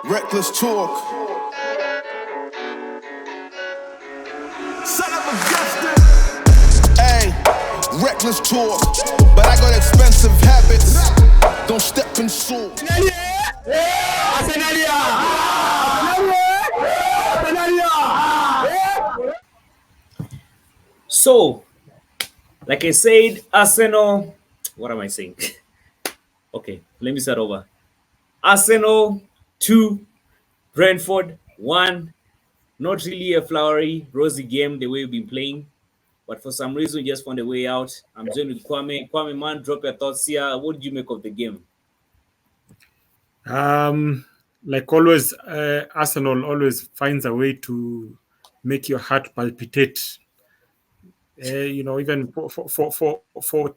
Reckless talk. Son of a Gustin. Hey, reckless talk. But I got expensive habits. Don't step in salt. So, like I said, Arsenal. What am I saying? Okay, let me start over. Arsenal 2, Brentford 1. Not really a flowery, rosy game the way we've been playing, but for some reason, we just found a way out. I'm joined with Kwame. Kwame, man, drop your thoughts here. What did you make of the game? Like always, Arsenal always finds a way to make your heart palpitate. Even for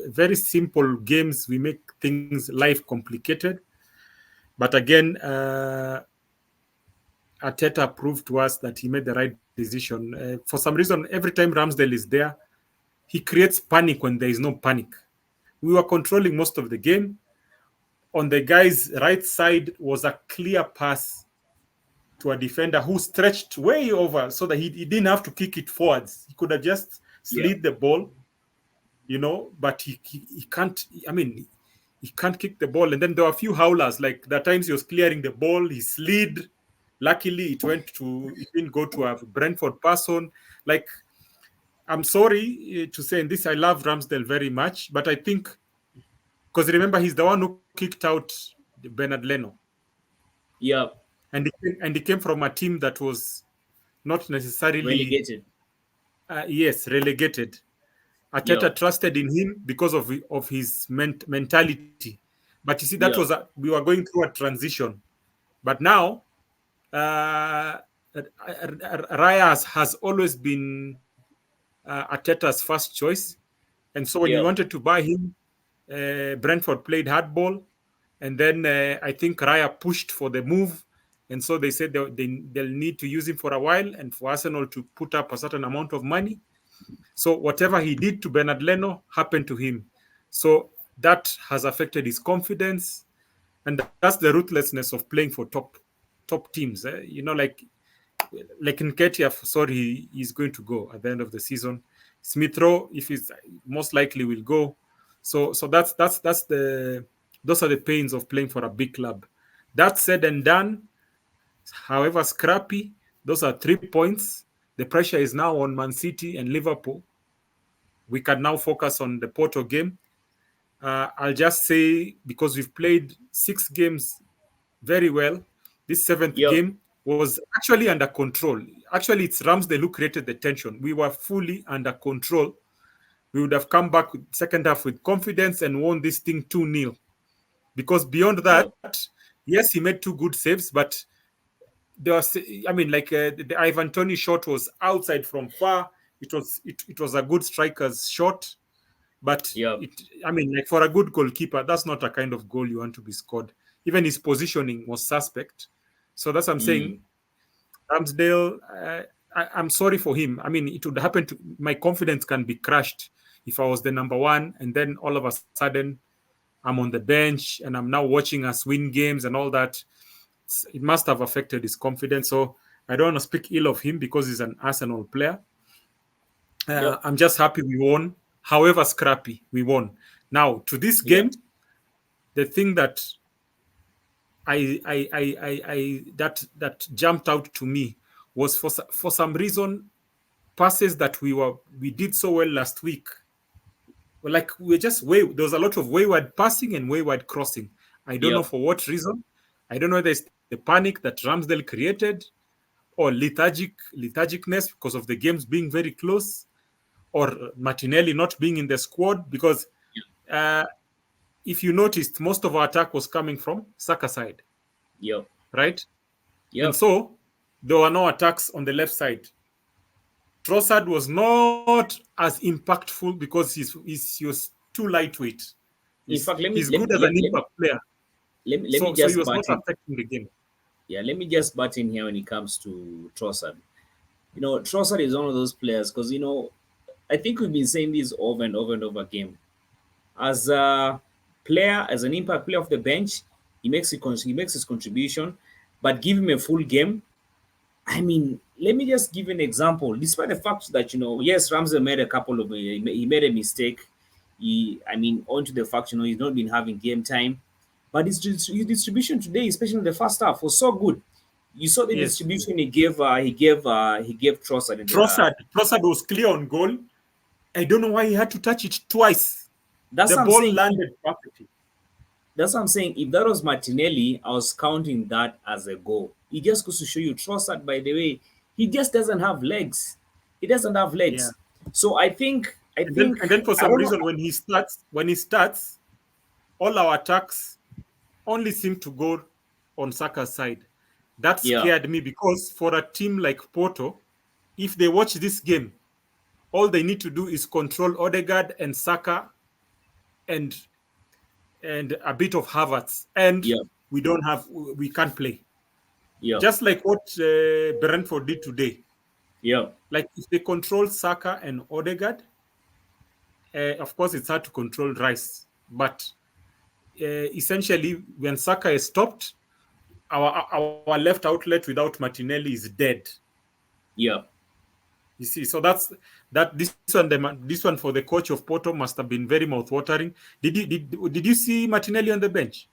very simple games, we make things life complicated. But again, Arteta proved to us that he made the right decision. For some reason, every time Ramsdale is there, he creates panic when there is no panic. We were controlling most of the game. On the guy's right side was a clear pass to a defender who stretched way over so that he didn't have to kick it forwards. He could have just slid the ball, but he can't. I mean, he can't kick the ball. And then there were a few howlers. Like the times he was clearing the ball, he slid. Luckily, it didn't go to a Brentford person. Like, I'm sorry to say, in this, I love Ramsdale very much, but I think, because remember, he's the one who kicked out Bernard Leno. Yeah. And he came from a team that was not necessarily relegated. Relegated. Arteta trusted in him because of his mentality. But you see, that was we were going through a transition. But now, Raya has always been Arteta's first choice. And so when you wanted to buy him, Brentford played hardball. And then I think Raya pushed for the move. And so they said they'll need to use him for a while and for Arsenal to put up a certain amount of money. So whatever he did to Bernard Leno happened to him. So that has affected his confidence. And that's the ruthlessness of playing for top teams. Like Nketiah, sorry, he's going to go at the end of the season. Smith Rowe, if he's most likely will go. So those are the pains of playing for a big club. That said and done, however scrappy, those are 3 points. The pressure is now on Man City and Liverpool. We can now focus on the Porto game. I'll just say, because we've played 6 games very well, this 7th game was actually under control. Actually, it's Ramsdale who created the tension. We were fully under control. We would have come back with second half with confidence and won this thing 2-0. Because beyond that, yes, he made 2 good saves, but there was, the Ivan Toney shot was outside from far. It was a good striker's shot, but for a good goalkeeper, that's not a kind of goal you want to be scored. Even his positioning was suspect. So that's what I'm saying. Ramsdale, I'm sorry for him. I mean, it would happen to my confidence can be crushed if I was the number one, and then all of a sudden I'm on the bench and I'm now watching us win games and all that. It must have affected his confidence. So I don't want to speak ill of him because he's an Arsenal player. I'm just happy we won. However scrappy, we won. Now, to this game, the thing that that jumped out to me was for some reason, passes that we did so well last week. Like there was a lot of wayward passing and wayward crossing. I don't know for what reason. I don't know whether it's the panic that Ramsdale created, or lethargicness because of the games being very close, or Martinelli not being in the squad. Because if you noticed, most of our attack was coming from Saka side. Right? And so there were no attacks on the left side. Trossard was not as impactful because he was too lightweight. He's good as an impact player. Let me just he was not affecting the game. Yeah, let me just butt in here when it comes to Trossard. Trossard is one of those players because, I think we've been saying this over and over and over again. As a player, as an impact player off the bench, he makes his contribution, but give him a full game. I mean, let me just give you an example. Despite the fact that yes, Ramsdale made a couple of he made a mistake. I mean, onto the fact he's not been having game time, but his distribution today, especially in the first half, was so good. You saw the Yes. distribution he gave Trossard in the. Trossard was clear on goal. I don't know why he had to touch it twice. That's The what I'm ball saying. landed perfectly. That's what I'm saying. If that was Martinelli, I was counting that as a goal. It just goes to show you Trossard, by the way, he just doesn't have legs. He doesn't have Yeah. legs. So I think, And then for I some don't know. reason when he starts, all our attacks only seem to go on Saka's side. That Yeah, scared me because for a team like Porto, if they watch this game, all they need to do is control Odegaard and Saka and a bit of Havertz, and yeah, we can't play. yeah, Just like what Brentford did today. yeah, Like if they control Saka and Odegaard, of course it's hard to control Rice, but essentially when Saka is stopped, our left outlet without Martinelli is dead. yeah. You see, so this one for the coach of Porto must have been very mouth-watering. Did you see Martinelli on the bench?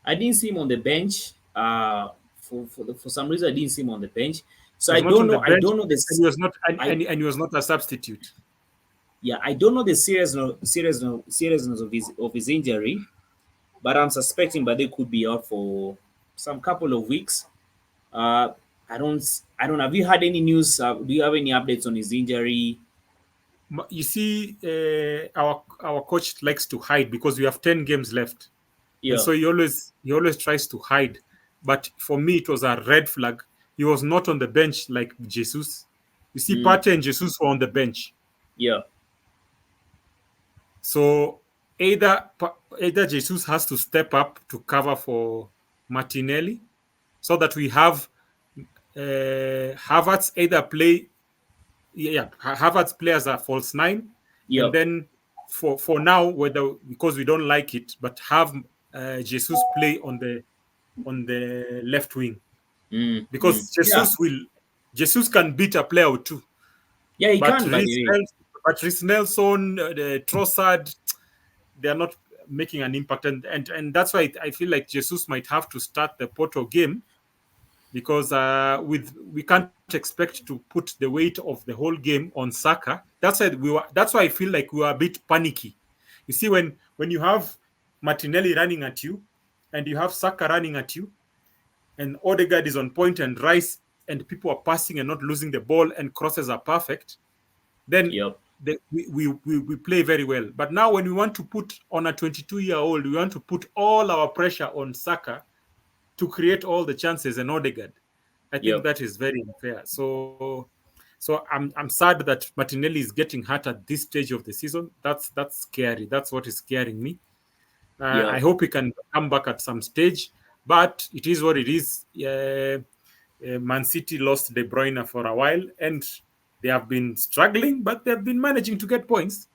I didn't see him on the bench. For some reason, I didn't see him on the bench. So He I was not don't on the know. I bench, don't know and this. he was not I and he was not a substitute. Yeah, I don't know the seriousness of his injury, but I'm suspecting that they could be out for some couple of weeks. Uh, I don't know. Have you had any news? Do you have any updates on his injury? You see, our coach likes to hide because we have 10 games left, and Yeah. so he always tries to hide. But for me, it was a red flag. He was not on the bench like Jesus. You see, Mm, Partey and Jesus were on the bench. yeah. So either Jesus has to step up to cover for Martinelli, so that we have Havertz either play, yeah, Havertz play as a false nine, and Yeah. then for now, whether because we don't like it, but have Jesus play on the left wing, Mm, mm. because Yeah. Jesus can beat a player or two, Yeah, he but can, by the Reece way. Nelson, the Trossard, they are not making an impact, and that's why I feel like Jesus might have to start the Porto game, because with we can't expect to put the weight of the whole game on Saka. That's why I feel like we were a bit panicky. You see, when you have Martinelli running at you, and you have Saka running at you, and Odegaard is on point, and Rice, and people are passing and not losing the ball, and crosses are perfect, then Yep. we play very well. But now when we want to put on a 22-year-old, we want to put all our pressure on Saka to create all the chances and Odegaard. I think Yep. that is very unfair. So I'm sad that Martinelli is getting hurt at this stage of the season. That's scary. That's what is scaring me. I Yep. hope he can come back at some stage, but it is what it is. Man City lost De Bruyne for a while, and they have been struggling, but they have been managing to get points.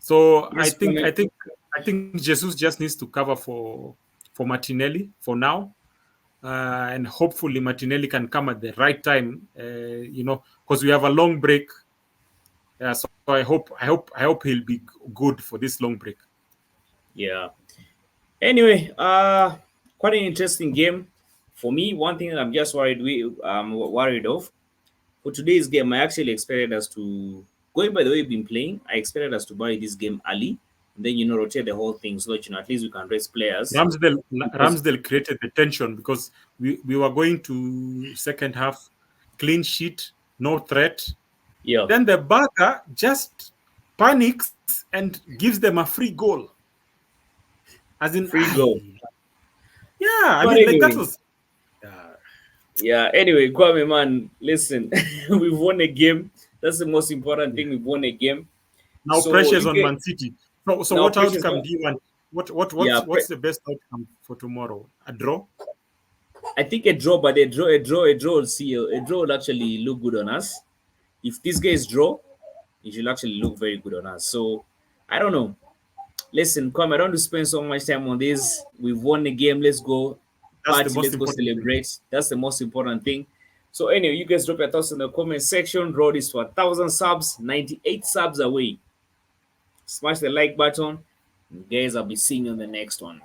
So I Just think I wanted. think I think Jesus just needs to cover for Martinelli for now, and hopefully Martinelli can come at the right time. Because we have a long break. So I hope he'll be good for this long break. Yeah. Anyway, quite an interesting game. For me, one thing that I'm just worried of for today's game, I actually expected us to, going by the way we've been playing, I expected us to buy this game early and then rotate the whole thing so that at least we can rest players Ramsdale because Ramsdale created the tension because we were going to second half, clean sheet, no threat. yeah, Then the backer just panics and gives them a free goal. As in, free goal. yeah, I But mean, like that anyway, was. Uh, yeah. Anyway, Kwame man, listen, we've won a game. That's the most important thing. We've won a game. Now So pressure's you on get Man City. So now what pressure. outcome do you want? Yeah, What's the best outcome for tomorrow? A draw? I think a draw, but a draw will see a draw will actually look good on us. If this guy is draw, it should actually look very good on us. So I don't know. Listen, come. I don't want to spend so much time on this. We've won the game. Let's go That's the party. most Let's go important thing. celebrate. That's the most important thing. So anyway, you guys drop your thoughts in the comment section. Road is to 1,000 subs, 98 subs away. Smash the like button. Guys, I'll be seeing you on the next one.